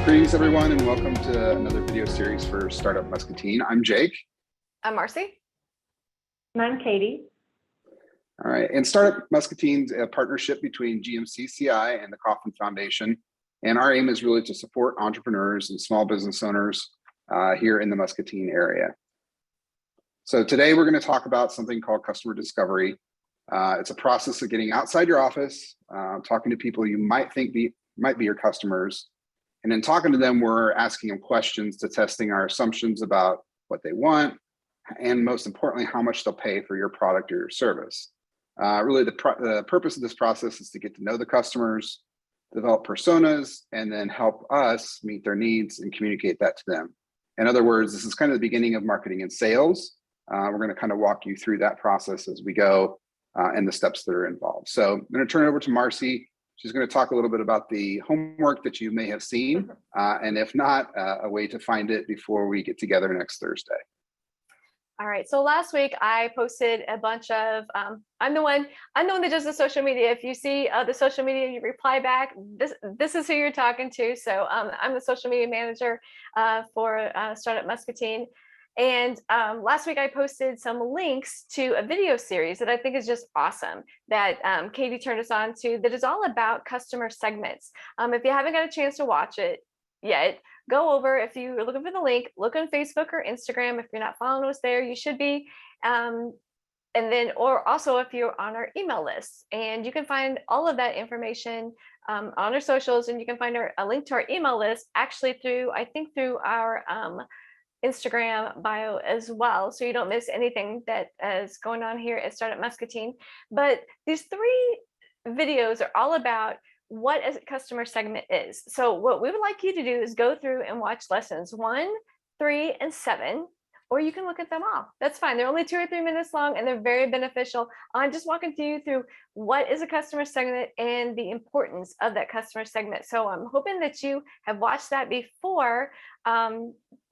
Greetings, everyone, and welcome to another video series for Startup Muscatine. I'm Jake. I'm Marcy. And I'm Katie. All right, and Startup Muscatine's a partnership between GMCCI and the Kauffman Foundation, and our aim is really to support entrepreneurs and small business owners here in the Muscatine area. So today we're going to talk about something called customer discovery. It's a process of getting outside your office, talking to people you might think might be your customers. And in talking to them, we're asking them questions to testing our assumptions about what they want, and most importantly, how much they'll pay for your product or your service. Really, the purpose of this process is to get to know the customers, develop personas, and then help us meet their needs and communicate that to them. In other words, this is kind of the beginning of marketing and sales. We're going to kind of walk you through that process as we go and the steps that are involved. So I'm going to turn it over to Marcy. She's going to talk a little bit about the homework that you may have seen, and if not, a way to find it before we get together next Thursday. All right. So last week I posted a bunch of. I'm the one that does the social media. If you see the social media, you reply back. This is who you're talking to. So I'm the social media manager for Startup Muscatine. And last week I posted some links to a video series that I think is just awesome that Katie turned us on to, that is all about customer segments. If you haven't got a chance to watch it yet, go over. If you're looking for the link, look on Facebook or Instagram. If you're not following us there, you should be. And then, or also if you're on our email list, and you can find all of that information on our socials, and you can find a link to our email list actually through our Instagram bio as well, so you don't miss anything that is going on here at Startup Muscatine. But these 3 videos are all about what a customer segment is. So what we would like you to do is go through and watch lessons 1, 3, and 7, or you can look at them all. That's fine. They're only 2 or 3 minutes long, and they're very beneficial. I'm just walking you through what is a customer segment and the importance of that customer segment. So I'm hoping that you have watched that before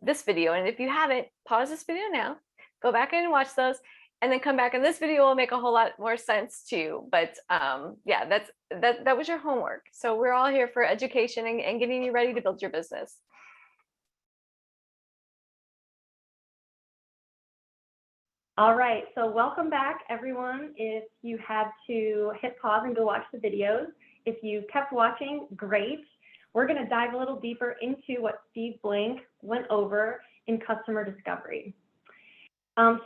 this video. And if you haven't, pause this video now, go back in and watch those, and then come back, and this video will make a whole lot more sense to you. But yeah, that was your homework. So we're all here for education and getting you ready to build your business. All right, so welcome back, everyone. If you had to hit pause and go watch the videos, if you kept watching, great. We're going to dive a little deeper into what Steve Blank went over in customer discovery.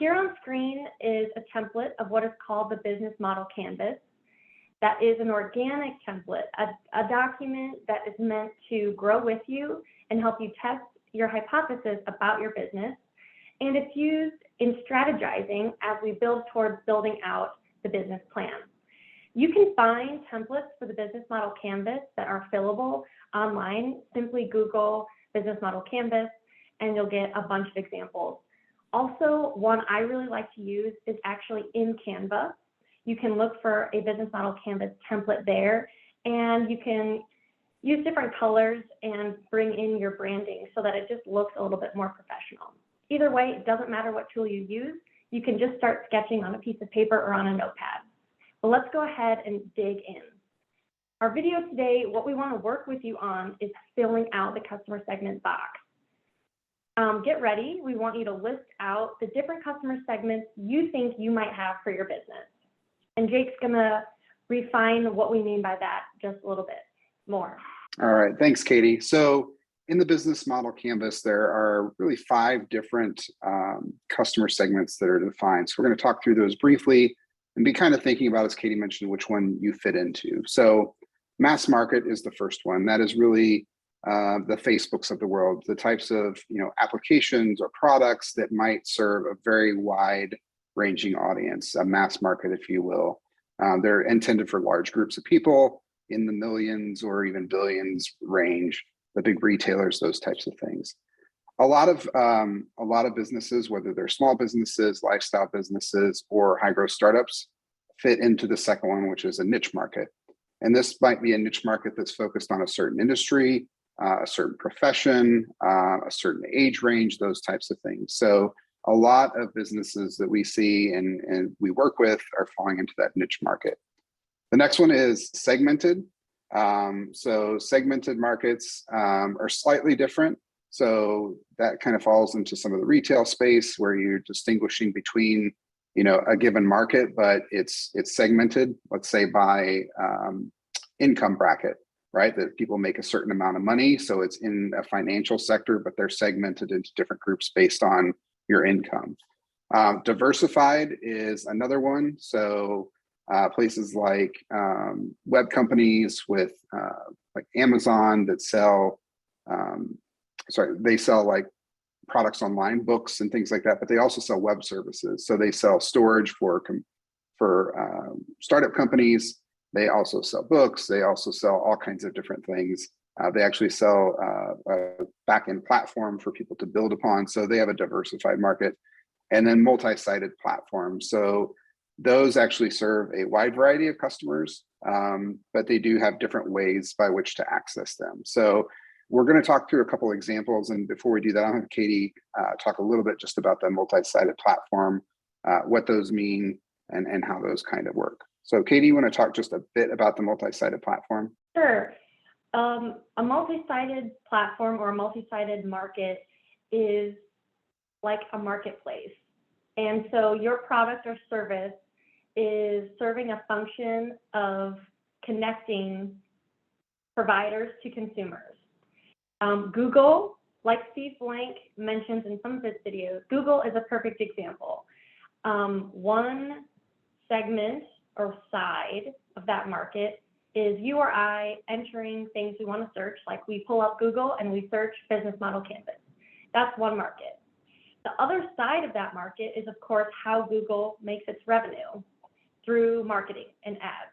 Here on screen is a template of what is called the business model canvas. That is an organic template, a document that is meant to grow with you and help you test your hypothesis about your business. And it's used in strategizing as we build towards building out the business plan. You can find templates for the business model canvas that are fillable online. Simply Google business model canvas and you'll get a bunch of examples. Also, one I really like to use is actually in Canva. You can look for a business model canvas template there, and you can use different colors and bring in your branding so that it just looks a little bit more professional. Either way, it doesn't matter what tool you use. You can just start sketching on a piece of paper or on a notepad. But let's go ahead and dig in. Our video today, what we want to work with you on is filling out the customer segment box. Get ready. We want you to list out the different customer segments you think you might have for your business. And Jake's going to refine what we mean by that just a little bit more. All right, thanks, Katie. So in the business model canvas, there are really 5 different customer segments that are defined. So we're going to talk through those briefly and be kind of thinking about, as Katie mentioned, which one you fit into. So mass market is the first one. That is really the Facebooks of the world, the types of applications or products that might serve a very wide ranging audience, a mass market, if you will. They're intended for large groups of people in the millions or even billions range, the big retailers, those types of things. A lot of businesses, whether they're small businesses, lifestyle businesses, or high growth startups, fit into the second one, which is a niche market. And this might be a niche market that's focused on a certain industry, a certain profession, a certain age range, those types of things. So a lot of businesses that we see and we work with are falling into that niche market. The next one is segmented. So segmented markets are slightly different. So that kind of falls into some of the retail space where you're distinguishing between, a given market, but it's segmented, let's say by income bracket, right? That people make a certain amount of money. So it's in a financial sector, but they're segmented into different groups based on your income. Diversified is another one. So places like web companies with like Amazon that sell, they sell like products online, books and things like that, but they also sell web services. So they sell storage for startup companies. They also sell books. They also sell all kinds of different things. They actually sell a back-end platform for people to build upon. So they have a diversified market. And then multi-sided platforms. So those actually serve a wide variety of customers, but they do have different ways by which to access them. So we're going to talk through a couple of examples. And before we do that, I'll have Katie talk a little bit just about the multi-sided platform, what those mean, and how those kind of work. So Katie, you want to talk just a bit about the multi-sided platform? Sure. A multi-sided platform or a multi-sided market is like a marketplace. And so your product or service is serving a function of connecting providers to consumers. Google, like Steve Blank mentions in some of his videos, Google is a perfect example. One segment or side of that market is you or I entering things we want to search, like we pull up Google and we search business model canvas. That's one market. The other side of that market is, of course, how Google makes its revenue through marketing and ads.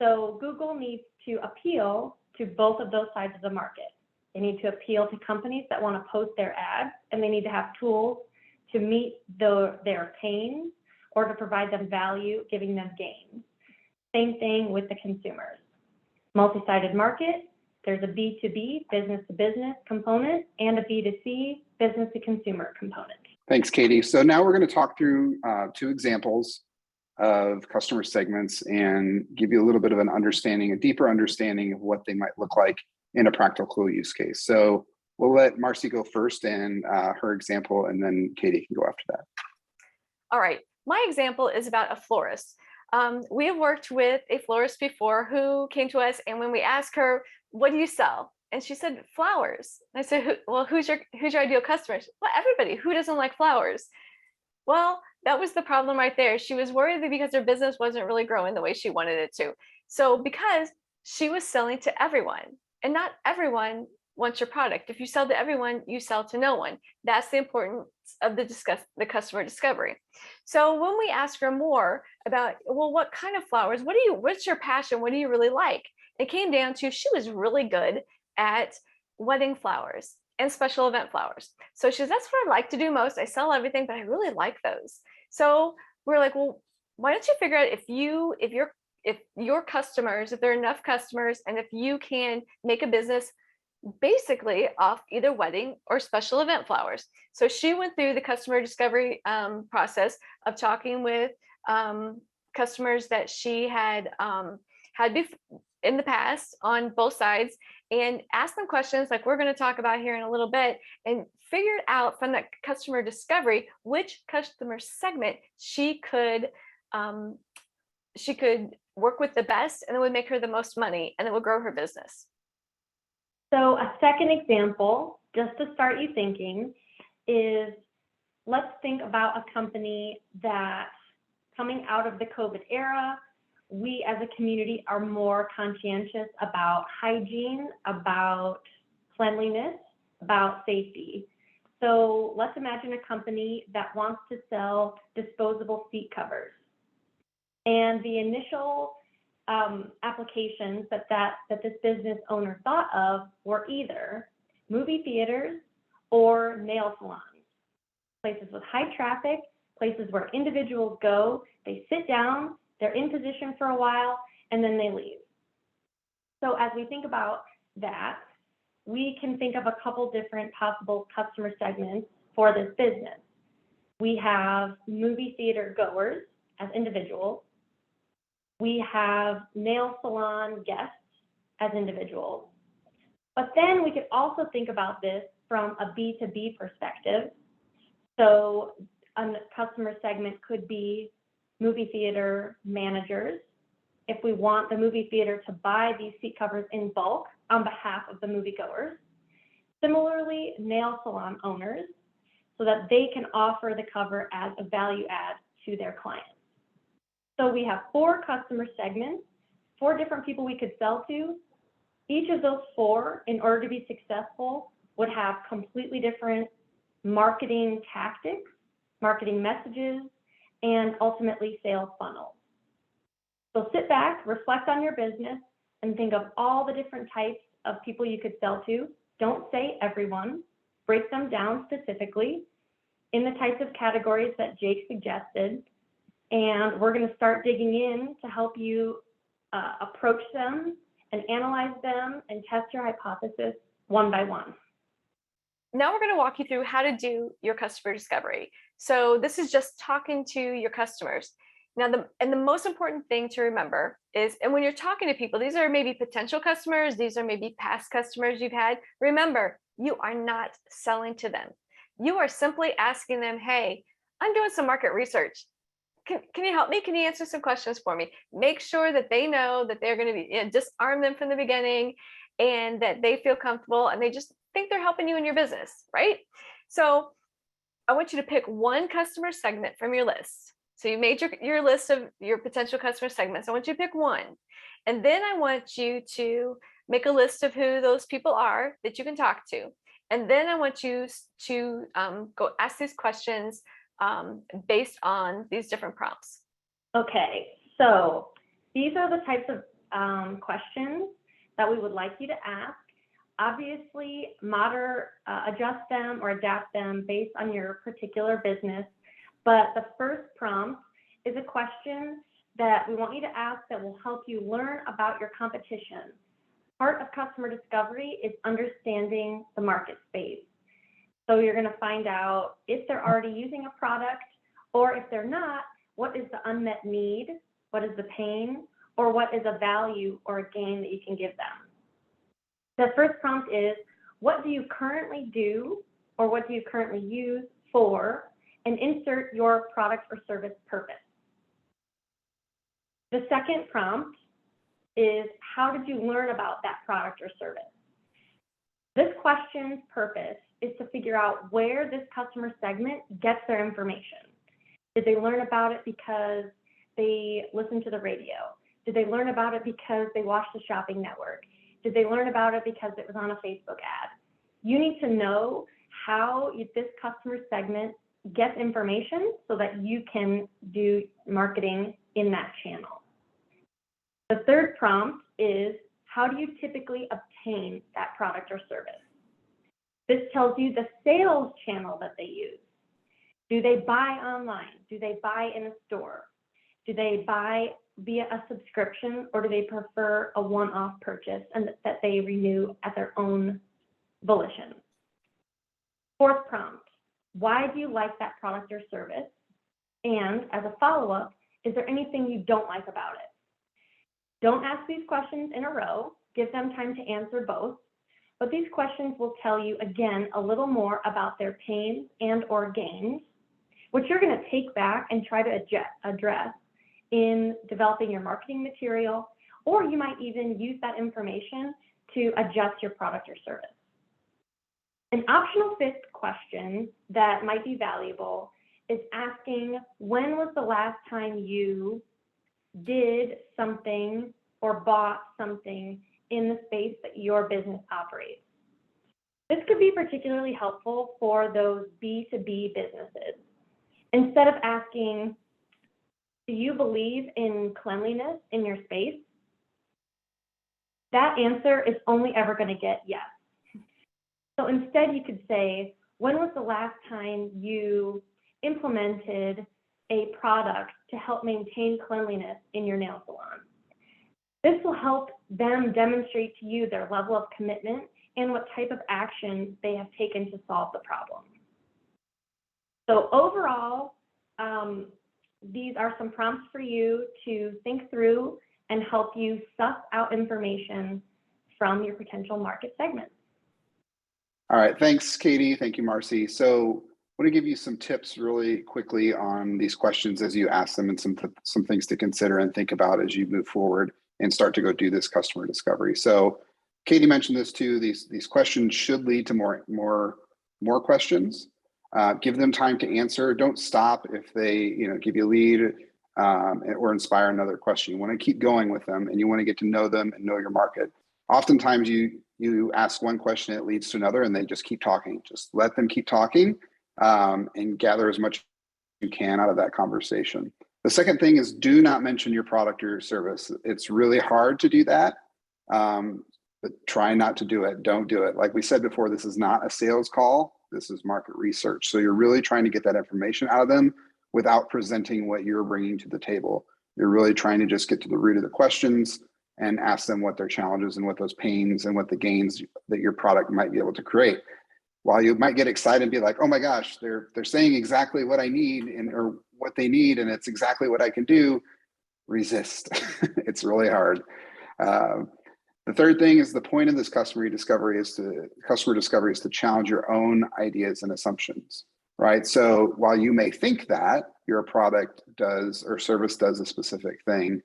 So Google needs to appeal to both of those sides of the market. They need to appeal to companies that want to post their ads, and they need to have tools to meet their pains or to provide them value, giving them gains. Same thing with the consumers. Multi-sided market, there's a B2B, business to business component, and a B2C, business to consumer component. Thanks, Katie. So now we're going to talk through two examples of customer segments and give you a little bit of an understanding, a deeper understanding of what they might look like in a practical use case. So we'll let Marcy go first and her example, and then Katie can go after that. All right. My example is about a florist. We have worked with a florist before who came to us, and when we asked her, what do you sell? And she said, flowers. And I said, well, who's your ideal customer? Well, everybody. Who doesn't like flowers? Well, that was the problem right there. She was worried that because her business wasn't really growing the way she wanted it to. So because she was selling to everyone, and not everyone wants your product. If you sell to everyone, you sell to no one. That's the importance of the customer discovery. So when we ask her more about, well, what kind of flowers? What's your passion? What do you really like? It came down to she was really good at wedding flowers and special event flowers. So she says, that's what I like to do most. I sell everything, but I really like those. So we're like, well, why don't you figure out if your customers, if there are enough customers, and if you can make a business basically off either wedding or special event flowers. So she went through the customer discovery process of talking with customers that she had in the past on both sides, and asked them questions like we're going to talk about here in a little bit, and figured out from that customer discovery which customer segment she could work with the best, and it would make her the most money, and it would grow her business. So a second example, just to start you thinking, is let's think about a company that coming out of the COVID era, we as a community are more conscientious about hygiene, about cleanliness, about safety. So let's imagine a company that wants to sell disposable seat covers. And the initial applications that this business owner thought of were either movie theaters or nail salons, places with high traffic, places where individuals go, they sit down, they're in position for a while, and then they leave. So as we think about that, we can think of a couple different possible customer segments for this business. We have movie theater goers as individuals. We have nail salon guests as individuals. But then we could also think about this from a B2B perspective. So a customer segment could be movie theater managers, if we want the movie theater to buy these seat covers in bulk on behalf of the moviegoers. Similarly, nail salon owners, so that they can offer the cover as a value add to their clients. So we have 4 customer segments, 4 different people we could sell to. Each of those 4, in order to be successful, would have completely different marketing tactics, marketing messages, and ultimately sales funnels. So sit back, reflect on your business, and think of all the different types of people you could sell to. Don't say everyone. Break them down specifically in the types of categories that Jake suggested. And we're going to start digging in to help you approach them and analyze them and test your hypothesis one by one. Now we're going to walk you through how to do your customer discovery. So this is just talking to your customers. Now, the most important thing to remember is, and when you're talking to people, these are maybe potential customers, these are maybe past customers you've had. Remember, you are not selling to them. You are simply asking them, hey, I'm doing some market research. Can you help me? Can you answer some questions for me? Make sure that they know that they're going to be, disarm them from the beginning, and that they feel comfortable and they just think they're helping you in your business, right? So I want you to pick one customer segment from your list. So you made your list of your potential customer segments. I want you to pick one. And then I want you to make a list of who those people are that you can talk to. And then I want you to go ask these questions based on these different prompts. Okay, so these are the types of questions that we would like you to ask. Obviously, adjust them or adapt them based on your particular business. But the first prompt is a question that we want you to ask that will help you learn about your competition. Part of customer discovery is understanding the market space. So you're going to find out if they're already using a product, or if they're not, what is the unmet need, what is the pain, or what is a value or a gain that you can give them. The first prompt is, what do you currently do, or what do you currently use for, and insert your product or service purpose. The second prompt is, how did you learn about that product or service? This question's purpose is to figure out where this customer segment gets their information. Did they learn about it because they listened to the radio? Did they learn about it because they watched the shopping network? Did they learn about it because it was on a Facebook ad? You need to know how this customer segment gets information so that you can do marketing in that channel. The third prompt is, how do you typically obtain that product or service? This tells you the sales channel that they use. Do they buy online? Do they buy in a store? Do they buy via a subscription, or do they prefer a one-off purchase and that they renew at their own volition? Fourth prompt, why do you like that product or service? And as a follow-up, is there anything you don't like about it? Don't ask these questions in a row. Give them time to answer both. But these questions will tell you, again, a little more about their pains and or gains, which you're going to take back and try to address in developing your marketing material, or you might even use that information to adjust your product or service. An optional fifth question that might be valuable is asking, when was the last time you did something or bought something in the space that your business operates? This could be particularly helpful for those B2B businesses. Instead of asking, do you believe in cleanliness in your space? That answer is only ever going to get yes. So instead you could say, when was the last time you implemented a product to help maintain cleanliness in your nail salon? This will help them demonstrate to you their level of commitment and what type of action they have taken to solve the problem. So overall, these are some prompts for you to think through and help you suss out information from your potential market segments. All right, thanks, Katie. Thank you, Marcy. So I want to give you some tips really quickly on these questions as you ask them, and some things to consider and think about as you move forward and start to go do this customer discovery. So Katie mentioned this too. These questions should lead to more questions. Give them time to answer. Don't stop if they give you a lead or inspire another question. You want to keep going with them, and you want to get to know them and know your market. Oftentimes you ask one question, it leads to another, and they just keep talking. Just let them keep talking and gather as much as you can out of that conversation. The second thing is, do not mention your product or your service. It's really hard to do that, but try not to do it. Don't do it. Like we said before, this is not a sales call. This is market research. So you're really trying to get that information out of them without presenting what you're bringing to the table. You're really trying to just get to the root of the questions and ask them what their challenges and what those pains and what the gains that your product might be able to create. While you might get excited and be like, oh my gosh, they're saying exactly what I need or what they need, and it's exactly what I can do, resist. It's really hard. The third thing is, the point of this customer discovery is to challenge your own ideas and assumptions, right? So while you may think that your product does or service does a specific thing,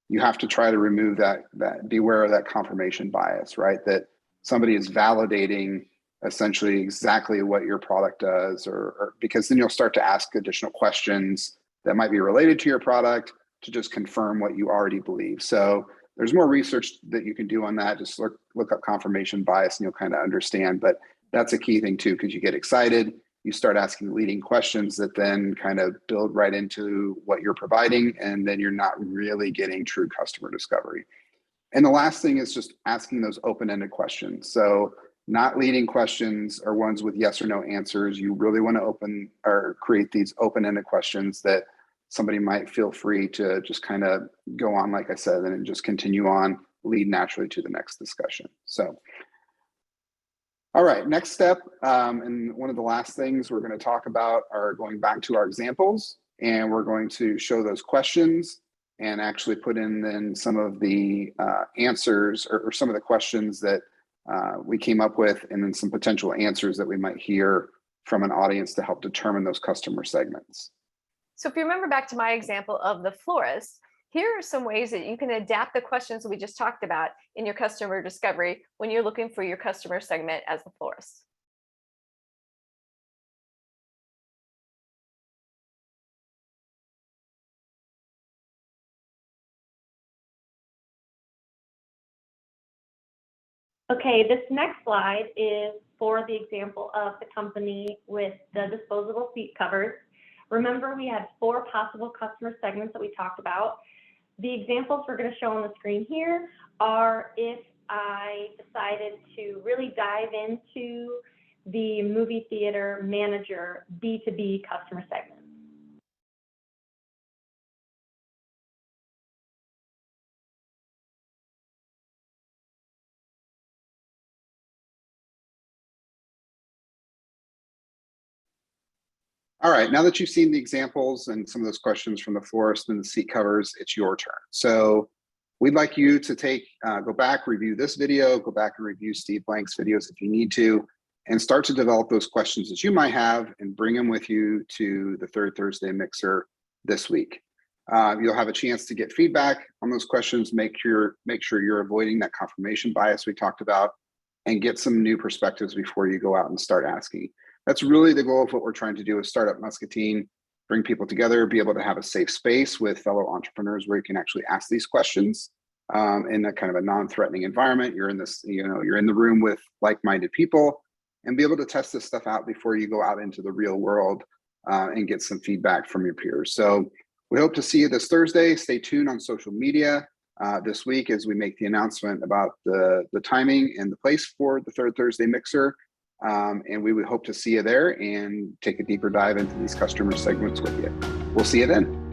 you have to try to remove that beware of that confirmation bias, right? That somebody is validating essentially exactly what your product does, or because then you'll start to ask additional questions that might be related to your product to just confirm what you already believe. So there's more research that you can do on that. Just look up confirmation bias and you'll kind of understand. But that's a key thing too, because you get excited, you start asking leading questions that then kind of build right into what you're providing, and then you're not really getting true customer discovery. And the last thing is just asking those open-ended questions. So not leading questions or ones with yes or no answers. You really want to create these open-ended questions that somebody might feel free to just kind of go on, like I said, and just continue on, lead naturally to the next discussion. So, all right, next step, and one of the last things we're going to talk about are going back to our examples, and we're going to show those questions and actually put in then some of the answers or some of the questions that we came up with, and then some potential answers that we might hear from an audience to help determine those customer segments. So if you remember back to my example of the florist, here are some ways that you can adapt the questions we just talked about in your customer discovery when you're looking for your customer segment as the florist. Okay, this next slide is for the example of the company with the disposable seat covers. Remember, we had 4 possible customer segments that we talked about. The examples we're going to show on the screen here are if I decided to really dive into the movie theater manager B2B customer segment. All right, now that you've seen the examples and some of those questions from the florist and the seat covers, it's your turn. So we'd like you to go back, review this video, go back and review Steve Blank's videos if you need to, and start to develop those questions that you might have and bring them with you to the Third Thursday Mixer this week. You'll have a chance to get feedback on those questions, make sure you're avoiding that confirmation bias we talked about, and get some new perspectives before you go out and start asking. That's really the goal of what we're trying to do with Startup Muscatine, bring people together, be able to have a safe space with fellow entrepreneurs where you can actually ask these questions in a kind of a non-threatening environment. You're in the room with like-minded people, and be able to test this stuff out before you go out into the real world and get some feedback from your peers. So we hope to see you this Thursday. Stay tuned on social media this week as we make the announcement about the timing and the place for the Third Thursday Mixer. And we would hope to see you there and take a deeper dive into these customer segments with you. We'll see you then.